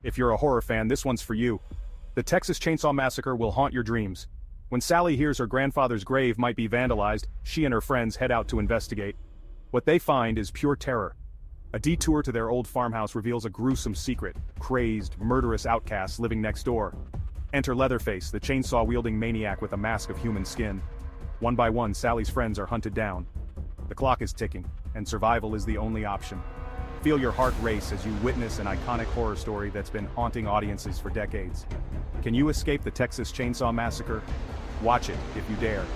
If you're a horror fan, this one's for you. The Texas Chainsaw Massacre will haunt your dreams. When Sally hears her grandfather's grave might be vandalized, she and her friends head out to investigate. What they find is pure terror. A detour to their old farmhouse reveals a gruesome secret: crazed, murderous outcasts living next door. Enter Leatherface, the chainsaw-wielding maniac with a mask of human skin. One by one, Sally's friends are hunted down. The clock is ticking, and survival is the only option. Feel your heart race as you witness an iconic horror story that's been haunting audiences for decades. Can you escape the Texas Chainsaw Massacre? Watch it, if you dare.